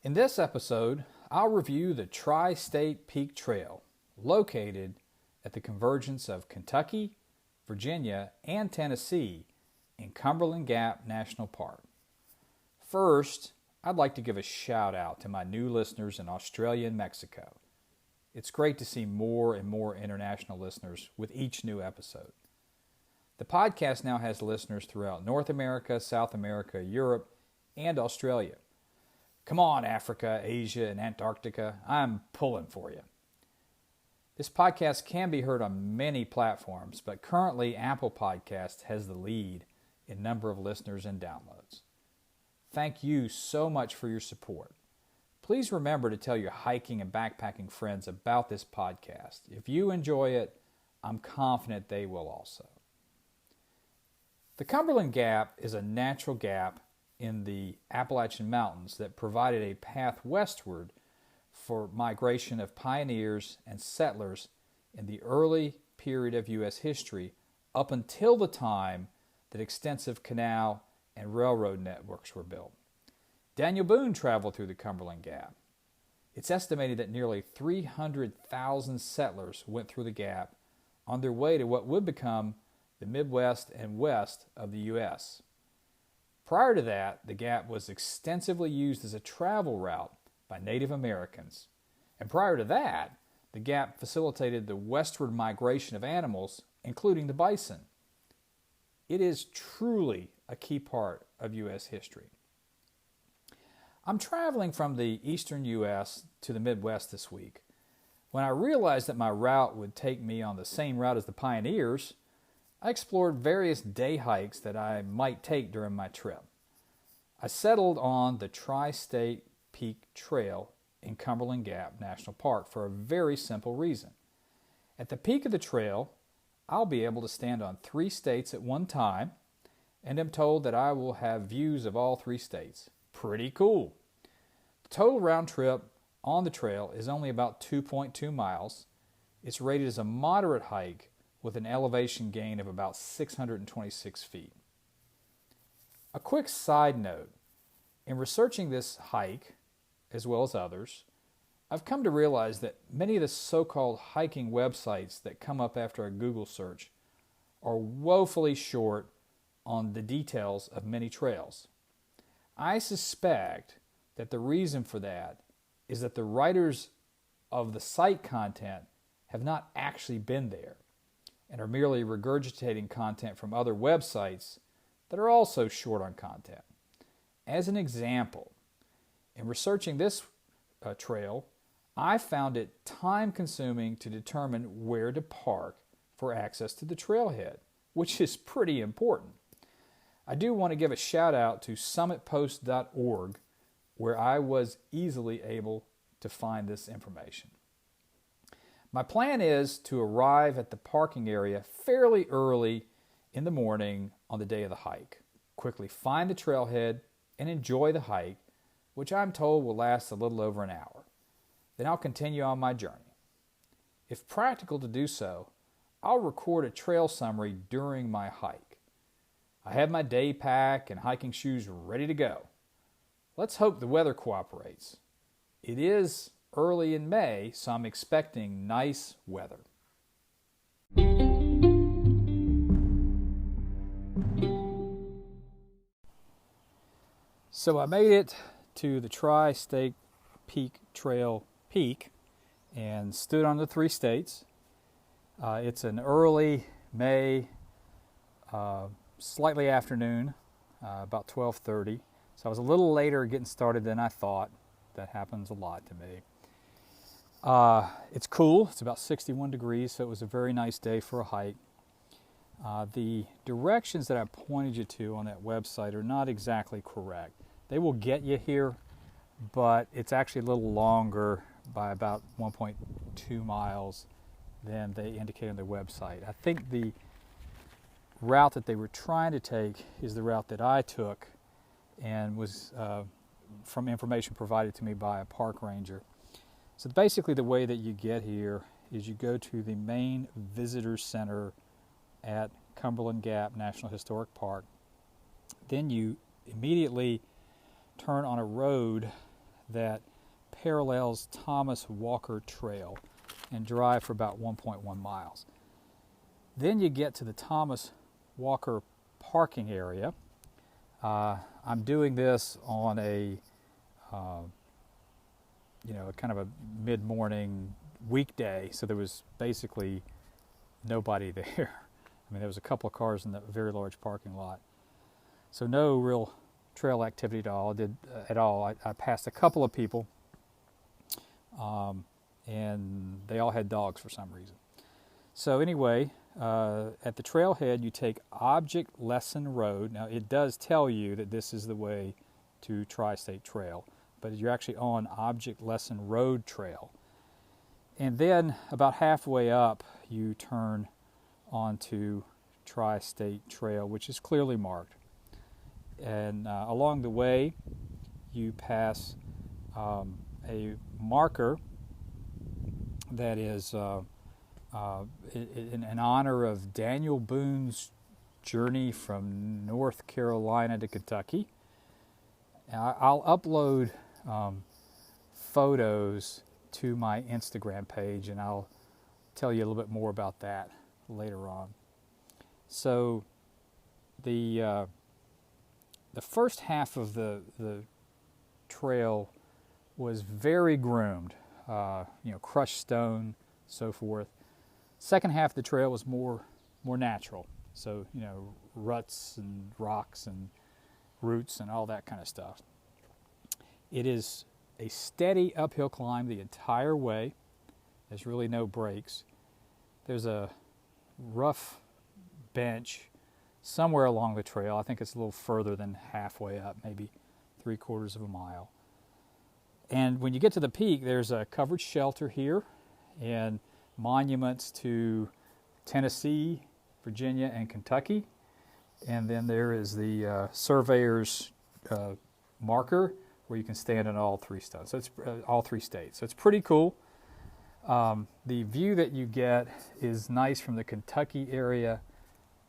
In this episode, I'll review the Tri-State Peak Trail, located at the convergence of Kentucky, Virginia, and Tennessee in Cumberland Gap National Park. First, I'd like to give a shout out to my new listeners in Australia and Mexico. It's great to see more and more international listeners with each new episode. The podcast now has listeners throughout North America, South America, Europe, and Australia. Come on, Africa, Asia, and Antarctica. I'm pulling for you. This podcast can be heard on many platforms, but currently Apple Podcasts has the lead in number of listeners and downloads. Thank you so much for your support. Please remember to tell your hiking and backpacking friends about this podcast. If you enjoy it, I'm confident they will also. The Cumberland Gap is a natural gap in the Appalachian Mountains that provided a path westward for migration of pioneers and settlers in the early period of U.S. history up until the time that extensive canal and railroad networks were built. Daniel Boone traveled through the Cumberland Gap. It's estimated that nearly 300,000 settlers went through the gap on their way to what would become the Midwest and west of the U.S. Prior to that, the gap was extensively used as a travel route by Native Americans. And prior to that, the gap facilitated the westward migration of animals, including the bison. It is truly a key part of U.S. history. I'm traveling from the eastern U.S. to the Midwest this week. When I realized that my route would take me on the same route as the pioneers, I explored various day hikes that I might take during my trip. I settled on the Tri-State Peak Trail in Cumberland Gap National Park for a very simple reason. At the peak of the trail, I'll be able to stand on 3 states at one time, and am told that I will have views of all 3 states. Pretty cool. The total round trip on the trail is only about 2.2 miles. It's rated as a moderate hike with an elevation gain of about 626 feet. A quick side note, in researching this hike, as well as others, I've come to realize that many of the so-called hiking websites that come up after a Google search are woefully short on the details of many trails. I suspect that the reason for that is that the writers of the site content have not actually been there and are merely regurgitating content from other websites that are also short on content. As an example, in researching this trail, I found it time-consuming to determine where to park for access to the trailhead, which is pretty important. I do want to give a shout out to summitpost.org, where I was easily able to find this information. My plan is to arrive at the parking area fairly early in the morning on the day of the hike, quickly find the trailhead, and enjoy the hike, which I'm told will last a little over an hour. Then I'll continue on my journey. If practical to do so, I'll record a trail summary during my hike. I have my day pack and hiking shoes ready to go. Let's hope the weather cooperates. It is early in May, so I'm expecting nice weather. So I made it to the Tri-State Peak Trail peak and stood on the 3 states. It's an early May, slightly afternoon, about 12:30. So I was a little later getting started than I thought. That happens a lot to me. It's cool. It's about 61 degrees, so it was a very nice day for a hike. The directions that I pointed you to on that website are not exactly correct. They will get you here, but it's actually a little longer by about 1.2 miles than they indicate on their website. I think the route that they were trying to take is the route that I took and was from information provided to me by a park ranger. So basically the way that you get here is you go to the main visitor center at Cumberland Gap National Historic Park. Then you immediately turn on a road that parallels Thomas Walker Trail and drive for about 1.1 miles. Then you get to the Thomas Walker parking area. I'm doing this on a kind of a mid-morning weekday, so there was basically nobody there. I mean, there was a couple of cars in the very large parking lot, so no real trail activity at all. I passed a couple of people, and they all had dogs for some reason. So anyway, at the trailhead, you take Object Lesson Road. Now, it does tell you that this is the way to Tri-State Trail, but you're actually on Object Lesson Road Trail. And then about halfway up, you turn onto Tri-State Trail, which is clearly marked. And along the way, you pass a marker that is in honor of Daniel Boone's journey from North Carolina to Kentucky. I'll upload photos to my Instagram page, and I'll tell you a little bit more about that later on. So the first half of the trail was very groomed, crushed stone, so forth. Second half of the trail was more natural, so ruts and rocks and roots and all that kind of stuff. It is a steady uphill climb the entire way. There's really no breaks. There's a rough bench somewhere along the trail. I think it's a little further than halfway up, maybe 3/4 of a mile. And when you get to the peak, there's a covered shelter here and monuments to Tennessee, Virginia, and Kentucky. And then there is the surveyor's marker where you can stand on all three stones. So it's all three states. So it's pretty cool. The view that you get is nice from the Kentucky area,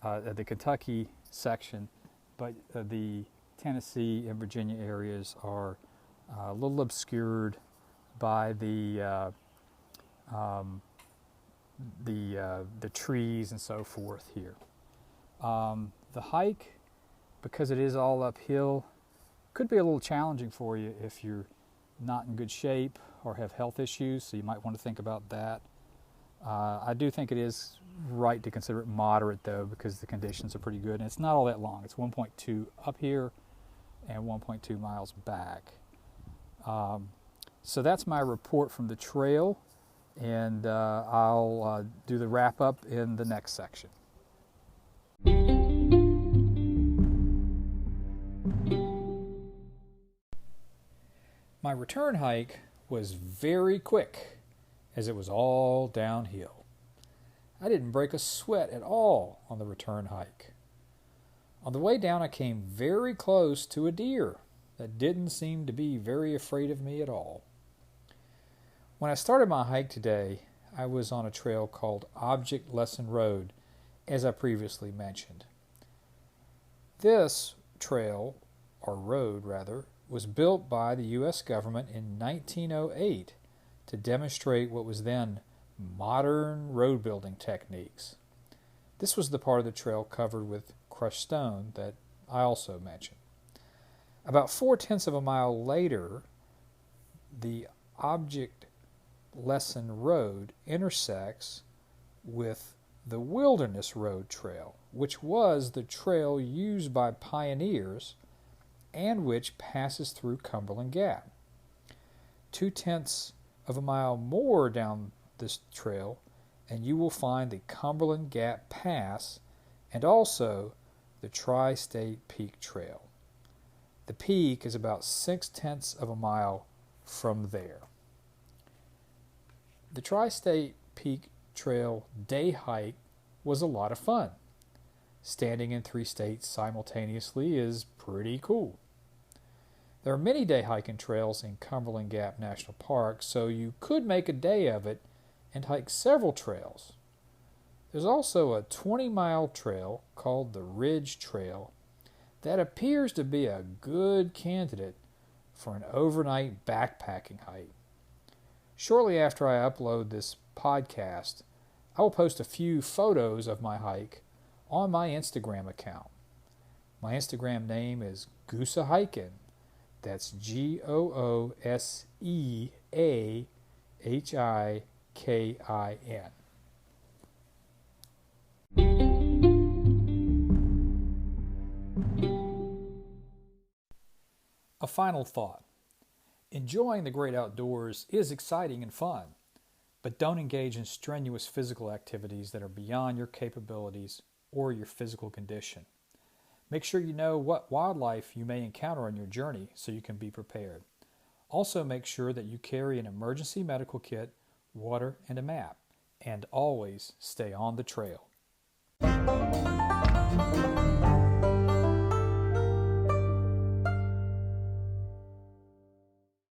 the Kentucky section, but the Tennessee and Virginia areas are a little obscured by the trees and so forth here. The hike, because it is all uphill, could be a little challenging for you if you're not in good shape or have health issues, so you might want to think about that. I do think it is right to consider it moderate, though, because the conditions are pretty good, and it's not all that long. It's 1.2 up here and 1.2 miles back. So that's my report from the trail, and I'll do the wrap-up in the next section. My return hike was very quick, as it was all downhill. I didn't break a sweat at all on the return hike. On the way down, I came very close to a deer that didn't seem to be very afraid of me at all. When I started my hike today, I was on a trail called Object Lesson Road, as I previously mentioned. This trail, or road rather, was built by the U.S. government in 1908 to demonstrate what was then modern road building techniques. This was the part of the trail covered with crushed stone that I also mentioned. About 4/10 of a mile later, the Object Lesson Road intersects with the Wilderness Road Trail, which was the trail used by pioneers and which passes through Cumberland Gap. 2/10 of a mile more down this trail, and you will find the Cumberland Gap Pass and also the Tri-State Peak Trail. The peak is about 6/10 of a mile from there. The Tri-State Peak Trail day hike was a lot of fun. Standing in 3 states simultaneously is pretty cool. There are many day hiking trails in Cumberland Gap National Park, so you could make a day of it and hike several trails. There's also a 20-mile trail called the Ridge Trail that appears to be a good candidate for an overnight backpacking hike. Shortly after I upload this podcast, I will post a few photos of my hike on my Instagram account. My Instagram name is Goosa Hikin. That's GOOSEAHIKIN. A final thought. Enjoying the great outdoors is exciting and fun, but don't engage in strenuous physical activities that are beyond your capabilities or your physical condition. Make sure you know what wildlife you may encounter on your journey so you can be prepared. Also make sure that you carry an emergency medical kit, water, and a map, and always stay on the trail.